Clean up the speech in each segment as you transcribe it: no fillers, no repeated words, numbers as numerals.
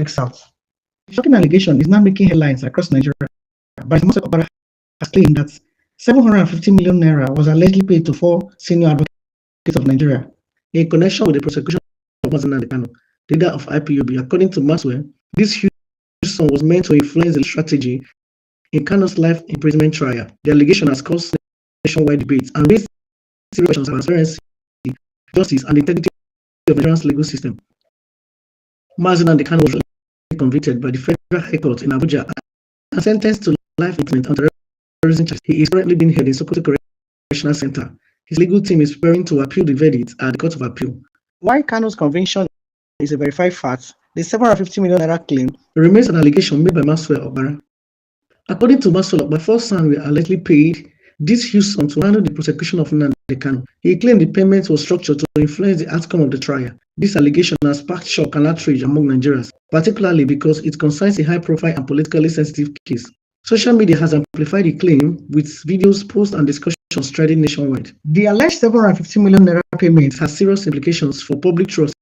speaks out. The shocking allegation is now making headlines across Nigeria. But Master Obara has claimed that 750 million naira was allegedly paid to 4 senior advocates of Nigeria in connection with the prosecution of Nnamdi Kanu, leader of IPOB. According to Maxwell, this huge sum was meant to influence the strategy in Kanu's life imprisonment trial. The allegation has caused nationwide debates and raised serious questions about transparency, justice, and the integrity of Nigeria's legal system. Nnamdi Kanu was convicted by the Federal High Court in Abuja and sentenced to life imprisonment on terrorism charges. He is currently being held in Sokoto Correctional Center. His legal team is preparing to appeal the verdict at the Court of Appeal. While Kanu's conviction is a verified fact, the 750 million naira claim remains an allegation made by Maxwell Obara. According to Maxwell, my first son were allegedly paid this huge sum to handle the prosecution of Nnamdi Kanu. He claimed the payment was structured to influence the outcome of the trial. This allegation has sparked shock and outrage among Nigerians, particularly because it concerns a high-profile and politically sensitive case. Social media has amplified the claim with videos, posts, and discussions spreading nationwide. The alleged 750 million naira payment has serious implications for public trust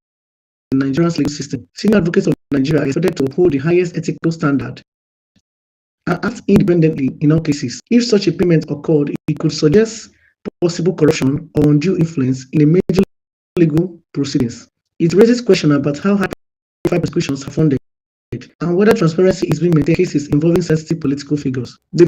in Nigeria's legal system. Senior advocates of Nigeria are expected to uphold the highest ethical standard and act independently in all cases. If such a payment occurred, it could suggest possible corruption or undue influence in a major legal proceedings. It raises questions about how high-profile prosecutions are funded and whether transparency is being maintained in cases involving sensitive political figures. The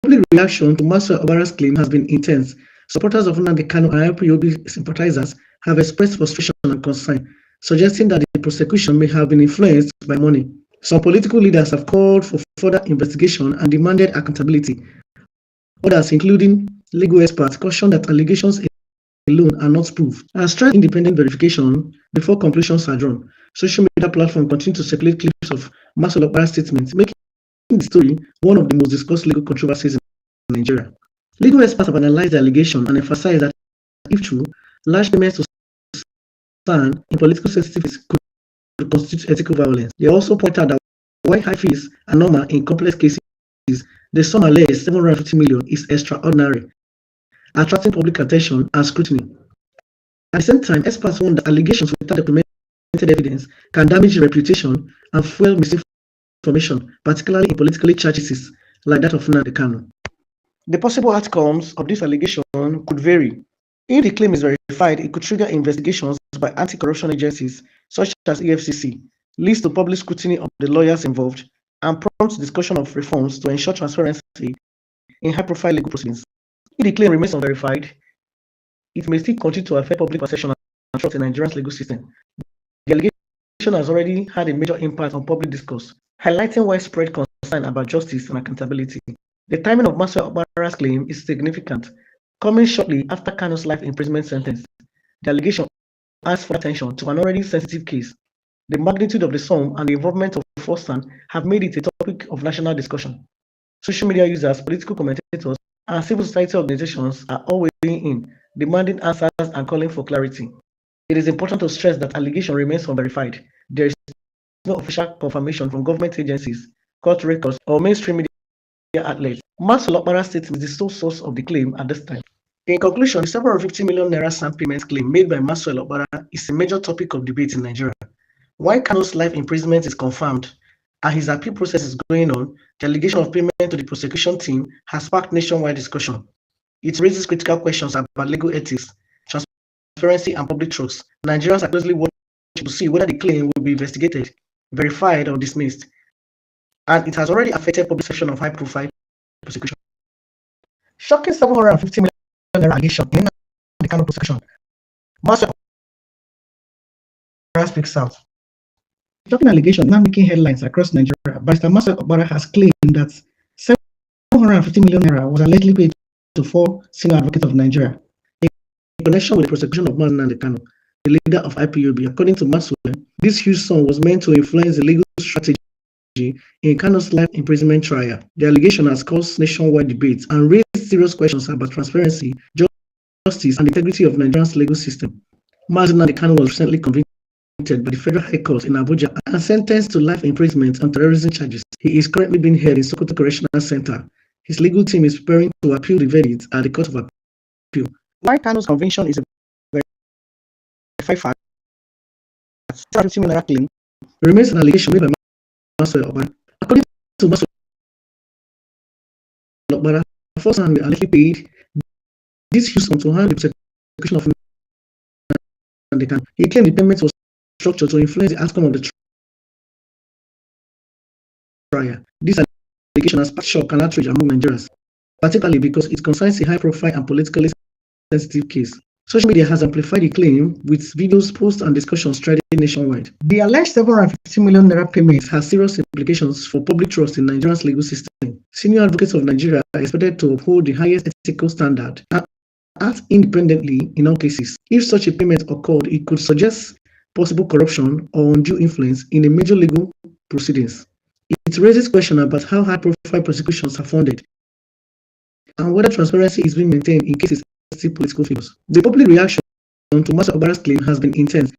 public reaction to Maxwell Obara's claim has been intense. Supporters of Nnamdi Kanu and IPOB sympathizers have expressed frustration and concern, suggesting that the prosecution may have been influenced by money. Some political leaders have called for further investigation and demanded accountability. Others, including legal experts, caution that allegations alone are not proof and stress independent verification before conclusions are drawn. Social media platforms continue to circulate clips of Maxwell Obara's statements, making the story one of the most discussed legal controversies in Nigeria. Legal experts have analyzed the allegation and emphasized that, if true, large payments to stand in political sensitivities could constitute ethical violence. They also point out that while high fees are normal in complex cases, the sum alleged 750 million is extraordinary, attracting public attention and scrutiny. At the same time, experts warn that allegations without documented evidence can damage reputation and fuel misinformation, particularly in politically charged cases like that of Nnamdi Kanu. The possible outcomes of this allegation could vary. If the claim is verified, it could trigger investigations by anti-corruption agencies such as EFCC, lead to public scrutiny of the lawyers involved, and prompt discussion of reforms to ensure transparency in high-profile legal proceedings. If the claim remains unverified, it may still continue to affect public perception and trust in Nigeria's legal system. The allegation has already had a major impact on public discourse, highlighting widespread concern about justice and accountability. The timing of Maxwell Obara's claim is significant, coming shortly after Kanu's life imprisonment sentence. The allegation adds further attention to an already sensitive case. The magnitude of the sum and the involvement of first son have made it a topic of national discussion. Social media users, political commentators, and civil society organizations are all weighing in, demanding answers and calling for clarity. It is important to stress that allegation remains unverified. There is no official confirmation from government agencies, court records, or mainstream media outlets. Maxwell Obara's statement is the sole source of the claim at this time. In conclusion, the 750 million naira SAM payment claim made by Maxwell Obara is a major topic of debate in Nigeria. While Kanu's life imprisonment is confirmed and his appeal process is going on, the allegation of payment to the prosecution team has sparked nationwide discussion. It raises critical questions about legal ethics, transparency, and public trust. Nigerians are closely watching to see whether the claim will be investigated, verified, or dismissed. And it has already affected public perception of high-profile prosecution. Shocking 750 million naira allegation in the Kanu prosecution. Maxwell Obara speaks out. The shocking allegation now making headlines across Nigeria. Barrister Maxwell Obara has claimed that 750 million naira was allegedly paid to 4 senior advocates of Nigeria in connection with the prosecution of Nnamdi Kanu, the leader of IPOB. According to Maxwell, this huge sum was meant to influence the legal strategy in Kanu's life imprisonment trial. The allegation has caused nationwide debates and raised serious questions about transparency, justice, and the integrity of Nigeria's legal system. Nnamdi Kanu was recently convicted by the Federal High Court in Abuja and sentenced to life imprisonment on terrorism charges. He is currently being held in Sokoto Correctional Center. His legal team is preparing to appeal the verdict at the Court of Appeal. While Kanu's conviction is a verified fact, 750 million naira claim remains an allegation made by According to Maswell Okpara, first and allegedly paid this use to hand the prosecution of Nnamdi Kanu. He claimed the payment was structured to influence the outcome of the trial. This allegation has sparked shock and outrage among Nigerians, particularly because it concerns a high-profile and politically sensitive case. Social media has amplified the claim with videos, posts, and discussions spreading nationwide. The alleged 750 million naira payment has serious implications for public trust in Nigeria's legal system. Senior advocates of Nigeria are expected to uphold the highest ethical standard and act independently in all cases. If such a payment occurred, it could suggest possible corruption or undue influence in a major legal proceedings. It raises questions about how high-profile prosecutions are funded and whether transparency is being maintained in cases of political figures. The public reaction to Maswell Okpara's claim has been intense.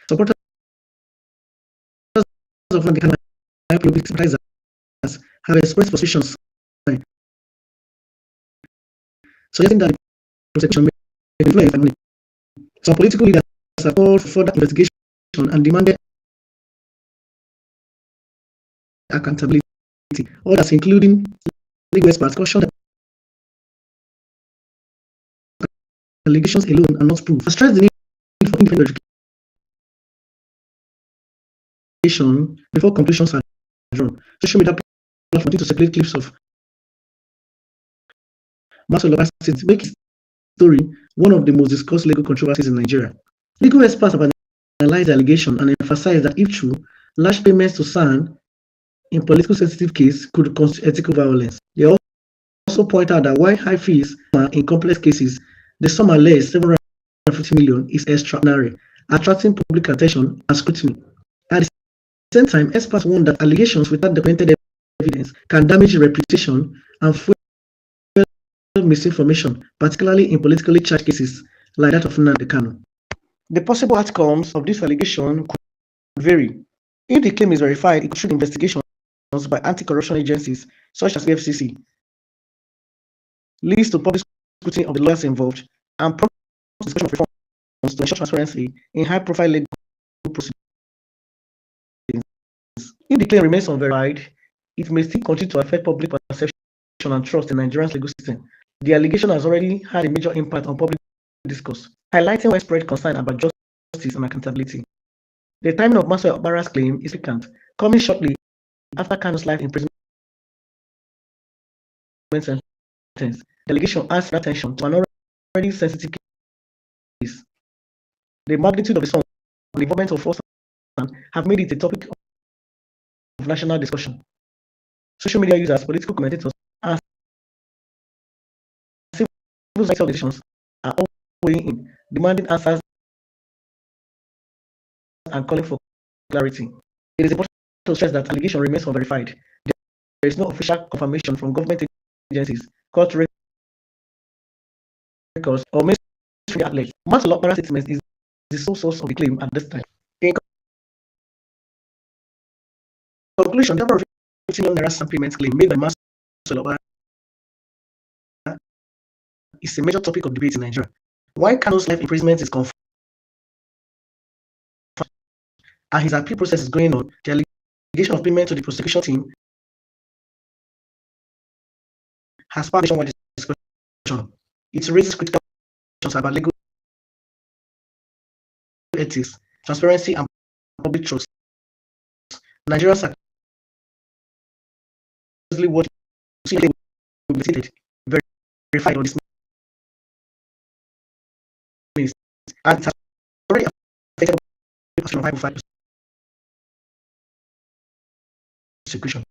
Supporters of Nnamdi Kanu and public sympathizers have expressed positions suggesting that the prosecution may influence the money. Some political leaders have called for further investigation and demanded accountability. Others, including legal experts, cautioned that allegations alone are not proof, and stressed the need for independent verification before conclusions are drawn. Social media platforms continue to circulate clips of Maswell Okpara's statement, make his story one of the most discussed legal controversies in Nigeria. Legal experts have analyzed the allegation and emphasized that if true, large payments to SAN in political sensitive case could constitute ethical violence. They also point out that while high fees in complex cases, the sum alleged 750 million is extraordinary, attracting public attention and scrutiny. At the same time, experts warn that allegations without documented evidence can damage reputation and fuel misinformation, particularly in politically charged cases like that of Nnamdi Kanu. The possible outcomes of this allegation could vary. If the claim is verified, it could trigger investigations by anti-corruption agencies such as EFCC, leads to public scrutiny of the lawyers involved, and prompt discussion of reforms to ensure transparency in high-profile legal proceedings. If the claim remains unverified, it may still continue to affect public perception and trust in Nigeria's legal system. The allegation has already had a major impact on public discourse, highlighting widespread concern about justice and accountability. The timing of Maswell Okpara's claim is significant, coming shortly after Kanu's life imprisonment sentence. The allegation adds attention to an already sensitive case. The magnitude of the sum and the involvement of force have made it a topic of national discussion. Social media users, political commentators, and civil society organizations are all weighing in, demanding answers and calling for clarity. It is important to stress that allegation remains unverified. There is no official confirmation from government agencies, court records, or mainstream outlets. Maswell Okpara's statement is the sole source of the claim at this time. In conclusion, the number of 50 million naira SAN payments claim made by Maswell Okpara is a major topic of debate in Nigeria. While Kanu's life imprisonment is confirmed and his appeal process is going on, the allegation of payment to the prosecution team has sparked nationwide discussion. It raises critical questions about legal ethics, transparency, and public trust. Nigerians are closely watching to see if they will be verified or dismissed, and it has already affected the high-profile prosecution.